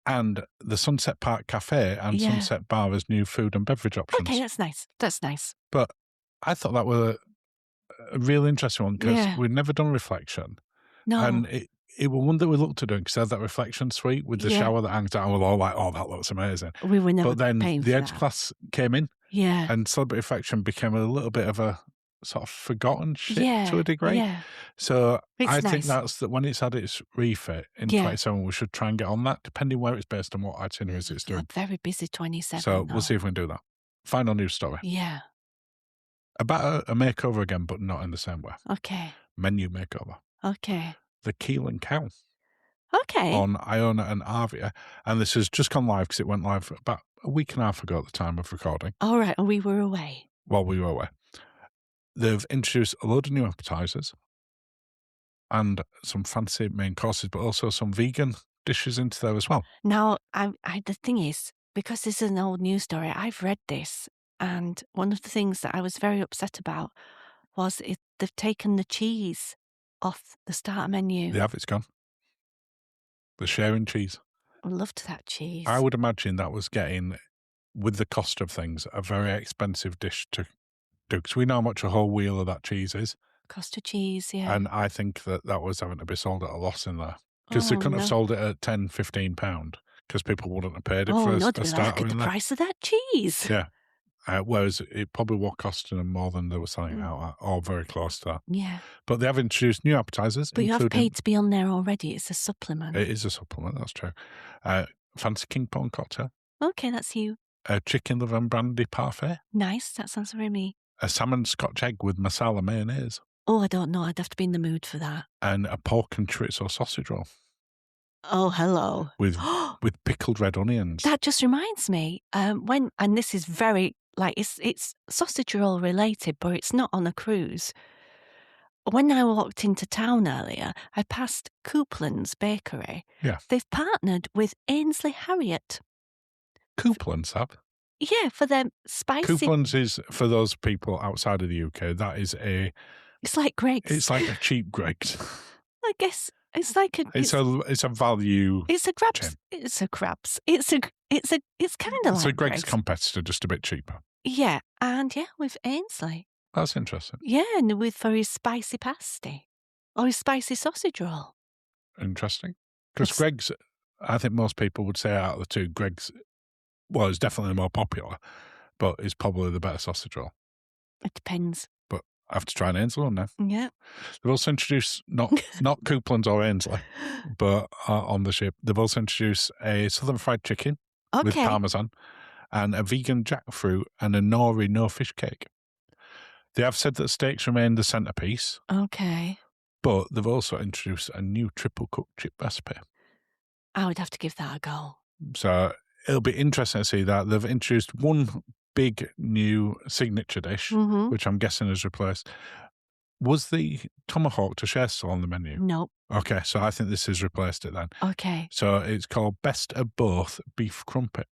[SPEAKER 2] And the Sunset Park Cafe and Sunset Bar as new food and beverage options.
[SPEAKER 1] Okay, that's nice. That's nice.
[SPEAKER 2] But I thought that was a real interesting one because we'd never done Reflection.
[SPEAKER 1] No.
[SPEAKER 2] And it was one that we looked at doing because it had that reflection suite with the shower that hangs out. And we're all like, oh, that looks amazing.
[SPEAKER 1] We were never
[SPEAKER 2] But then
[SPEAKER 1] paying
[SPEAKER 2] the
[SPEAKER 1] for
[SPEAKER 2] Edge
[SPEAKER 1] that.
[SPEAKER 2] Class came in.
[SPEAKER 1] Yeah.
[SPEAKER 2] And Celebrity Reflection became a little bit of a sort of forgotten ship to a degree.
[SPEAKER 1] Yeah.
[SPEAKER 2] So
[SPEAKER 1] It's
[SPEAKER 2] I
[SPEAKER 1] nice.
[SPEAKER 2] think that's that when it's had its refit in 27, we should try and get on that, depending where it's based and what itineraries it's doing.
[SPEAKER 1] Very busy 27.
[SPEAKER 2] So we'll see if we can do that. Final news story.
[SPEAKER 1] Yeah.
[SPEAKER 2] About a makeover again, but not in the same way.
[SPEAKER 1] Okay.
[SPEAKER 2] Menu makeover.
[SPEAKER 1] Okay.
[SPEAKER 2] The Keel and Cow.
[SPEAKER 1] Okay.
[SPEAKER 2] On Iona and Arvia. And this has just gone live because it went live about a week and a half ago at the time of recording.
[SPEAKER 1] All right. We were away.
[SPEAKER 2] While we were away. they've introduced a load of new appetizers and some fancy main courses, but also some vegan dishes into there as well.
[SPEAKER 1] Now, the thing is, because this is an old news story, I've read this, and one of the things that I was very upset about was they've taken the cheese off the starter menu.
[SPEAKER 2] They have, it's gone. The sharing cheese.
[SPEAKER 1] I loved that cheese.
[SPEAKER 2] I would imagine that was getting, with the cost of things, a very expensive dish to do, because we know how much a whole wheel of that cheese is.
[SPEAKER 1] Cost of cheese, yeah.
[SPEAKER 2] And I think that was having to be sold at a loss in there. Because they couldn't have sold it at £10, £15, because people wouldn't have paid it for a starter.
[SPEAKER 1] Look at the price of that cheese.
[SPEAKER 2] Yeah. Whereas it probably was costing them more than they were selling it out at, or very close to that.
[SPEAKER 1] Yeah.
[SPEAKER 2] But they have introduced new appetizers.
[SPEAKER 1] But you have paid to be on there already. It's a supplement.
[SPEAKER 2] It is a supplement, that's true. Fancy king prawn cocktail.
[SPEAKER 1] Okay, that's you.
[SPEAKER 2] A chicken liver and brandy parfait.
[SPEAKER 1] Nice, that sounds very me.
[SPEAKER 2] A salmon scotch egg with masala mayonnaise.
[SPEAKER 1] Oh, I don't know. I'd have to be in the mood for that.
[SPEAKER 2] And a pork and chorizo sausage roll.
[SPEAKER 1] Oh, hello.
[SPEAKER 2] With pickled red onions.
[SPEAKER 1] That just reminds me, and this is very, it's sausage roll related, but it's not on a cruise. When I walked into town earlier, I passed Coupland's Bakery.
[SPEAKER 2] Yeah.
[SPEAKER 1] They've partnered with Ainsley Harriott.
[SPEAKER 2] Coupland's have?
[SPEAKER 1] Yeah, for their spicy...
[SPEAKER 2] Coupland's is, for those people outside of the UK, that is
[SPEAKER 1] It's like Greggs.
[SPEAKER 2] It's like a cheap Greggs.
[SPEAKER 1] I guess it's like a...
[SPEAKER 2] It's a value...
[SPEAKER 1] It's a Grabs.
[SPEAKER 2] chain.
[SPEAKER 1] It's a Grabs. It's kind of like
[SPEAKER 2] It's a Greggs
[SPEAKER 1] Greggs
[SPEAKER 2] competitor, just a bit cheaper.
[SPEAKER 1] Yeah, and with Ainsley.
[SPEAKER 2] That's interesting.
[SPEAKER 1] Yeah, and for his spicy pasty. Or his spicy sausage roll.
[SPEAKER 2] Interesting. Because Greggs, I think most people would say out of the two, Greggs, well, it's definitely more popular, but it's probably the better sausage roll.
[SPEAKER 1] It depends.
[SPEAKER 2] But I have to try an Ainsley one now.
[SPEAKER 1] Yeah.
[SPEAKER 2] They've also introduced, not Coupland's or Ainsley, but on the ship, they've also introduced a southern fried chicken with parmesan and a vegan jackfruit and a nori no-fish cake. They have said that steaks remain the centrepiece.
[SPEAKER 1] Okay.
[SPEAKER 2] But they've also introduced a new triple cooked chip recipe.
[SPEAKER 1] I would have to give that a go.
[SPEAKER 2] So it'll be interesting to see that. They've introduced one big new signature dish, which I'm guessing has replaced. Was the tomahawk to share still on the menu?
[SPEAKER 1] No.
[SPEAKER 2] Okay, so I think this has replaced it then.
[SPEAKER 1] Okay.
[SPEAKER 2] So it's called Best of Both Beef Crumpet.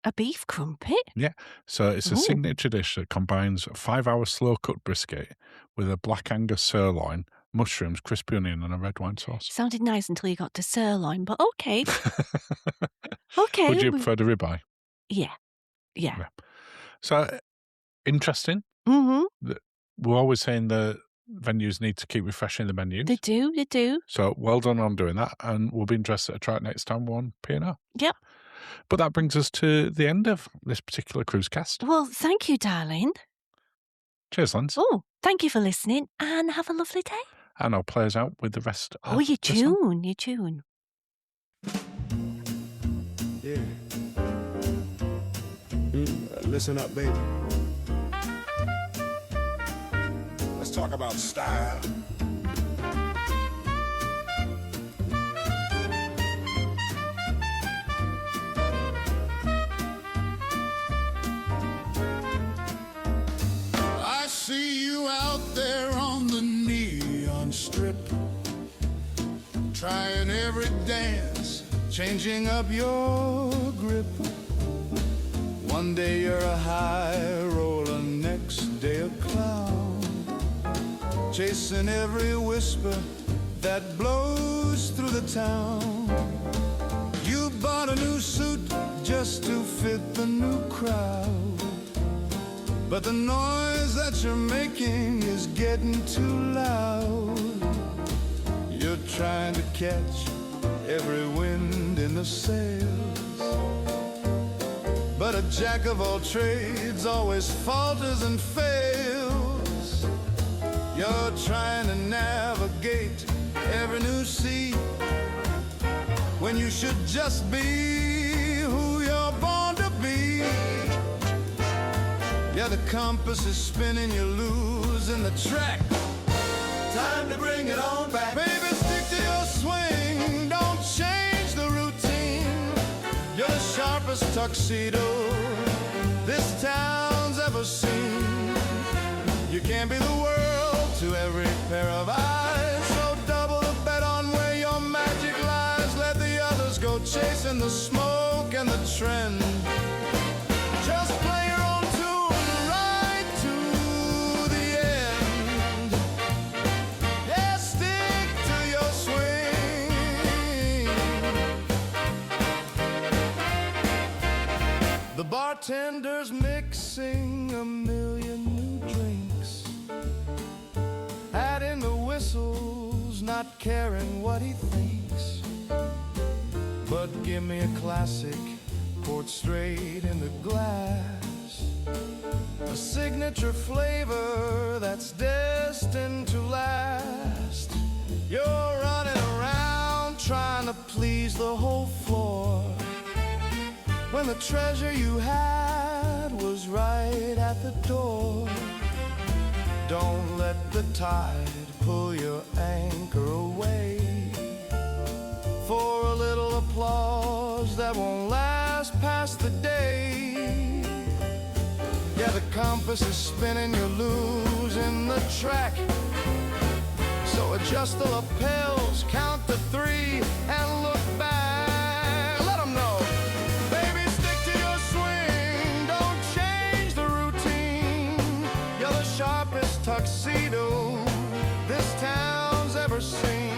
[SPEAKER 1] A beef crumpet?
[SPEAKER 2] Yeah. So it's a signature dish that combines 5-hour slow-cooked brisket with a black Angus sirloin, mushrooms, crispy onion, and a red wine sauce.
[SPEAKER 1] Sounded nice until you got to sirloin, but okay. Okay.
[SPEAKER 2] Would you prefer the ribeye?
[SPEAKER 1] Yeah.
[SPEAKER 2] So, interesting.
[SPEAKER 1] Mm-hmm.
[SPEAKER 2] We're always saying the venues need to keep refreshing the menus.
[SPEAKER 1] They do.
[SPEAKER 2] So, well done on doing that, and we'll be interested to try it next time we're on P&O.
[SPEAKER 1] Yep.
[SPEAKER 2] But that brings us to the end of this particular cruise cast.
[SPEAKER 1] Well, thank you, darling.
[SPEAKER 2] Cheers, Lance.
[SPEAKER 1] Oh, thank you for listening, and have a lovely day.
[SPEAKER 2] And I'll play us out with the rest of
[SPEAKER 1] you
[SPEAKER 2] the song.
[SPEAKER 1] You tune.
[SPEAKER 3] Yeah. Listen up, baby. Let's talk about style. I see you out there on the neon strip, trying every dance, changing up your grip. One day you're a high roller, next day a clown, chasing every whisper that blows through the town. You bought a new suit just to fit the new crowd, but the noise that you're making is getting too loud. You're trying to catch every wind in the sails, but a jack of all trades always falters and fails. You're trying to navigate every new sea when you should just be who you're born to be. Yeah, the compass is spinning, you're losing the track. Time to bring it on back. Baby, stick to your swing, don't change the routine. You're the sharpest tuxedo this town's ever seen. You can't can't be the world to every pair of eyes. So double the bet on where your magic lies. Let the others go chasing the smoke and the trend. Just play your own tune right to the end. Yeah, stick to your swing. The bartender's mixing a million new drinks, adding the whistles, not caring what he thinks. But give me a classic, poured straight in the glass, a signature flavor that's destined to last. You're running around trying to please the whole floor, when the treasure you had was right at the door. Don't let the tide pull your anchor away for a little applause that won't last past the day. Yeah, the compass is spinning, you're losing the track. So adjust the lapels, count to 3 and look back. Let 'em know. Baby, stick to your swing, don't change the routine. You're the sharpest tuxedo this town's ever seen.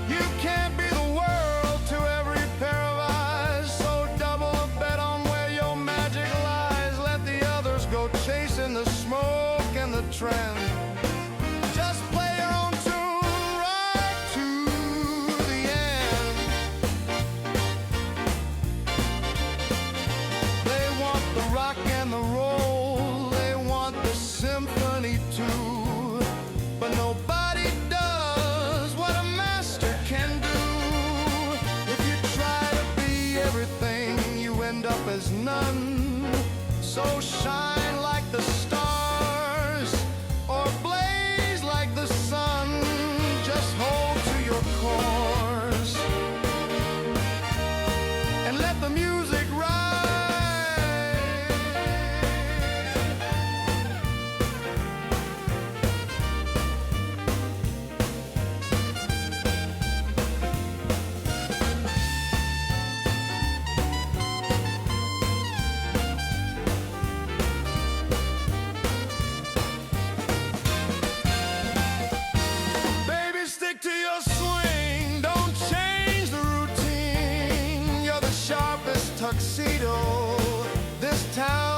[SPEAKER 3] You can't be the world to every pair of eyes. So double a bet on where your magic lies. Let the others go chasing the smoke and the trend. Just play your own tune right to the end. They want the rock and the roll, they want the symphony too, but nobody does what a master can do. If you try to be everything, you end up as none. So shine like the stars or blaze like the sun. Just hold to your course and let the music rise. Baby, stick to your swing, don't change the routine. You're the sharpest tuxedo this town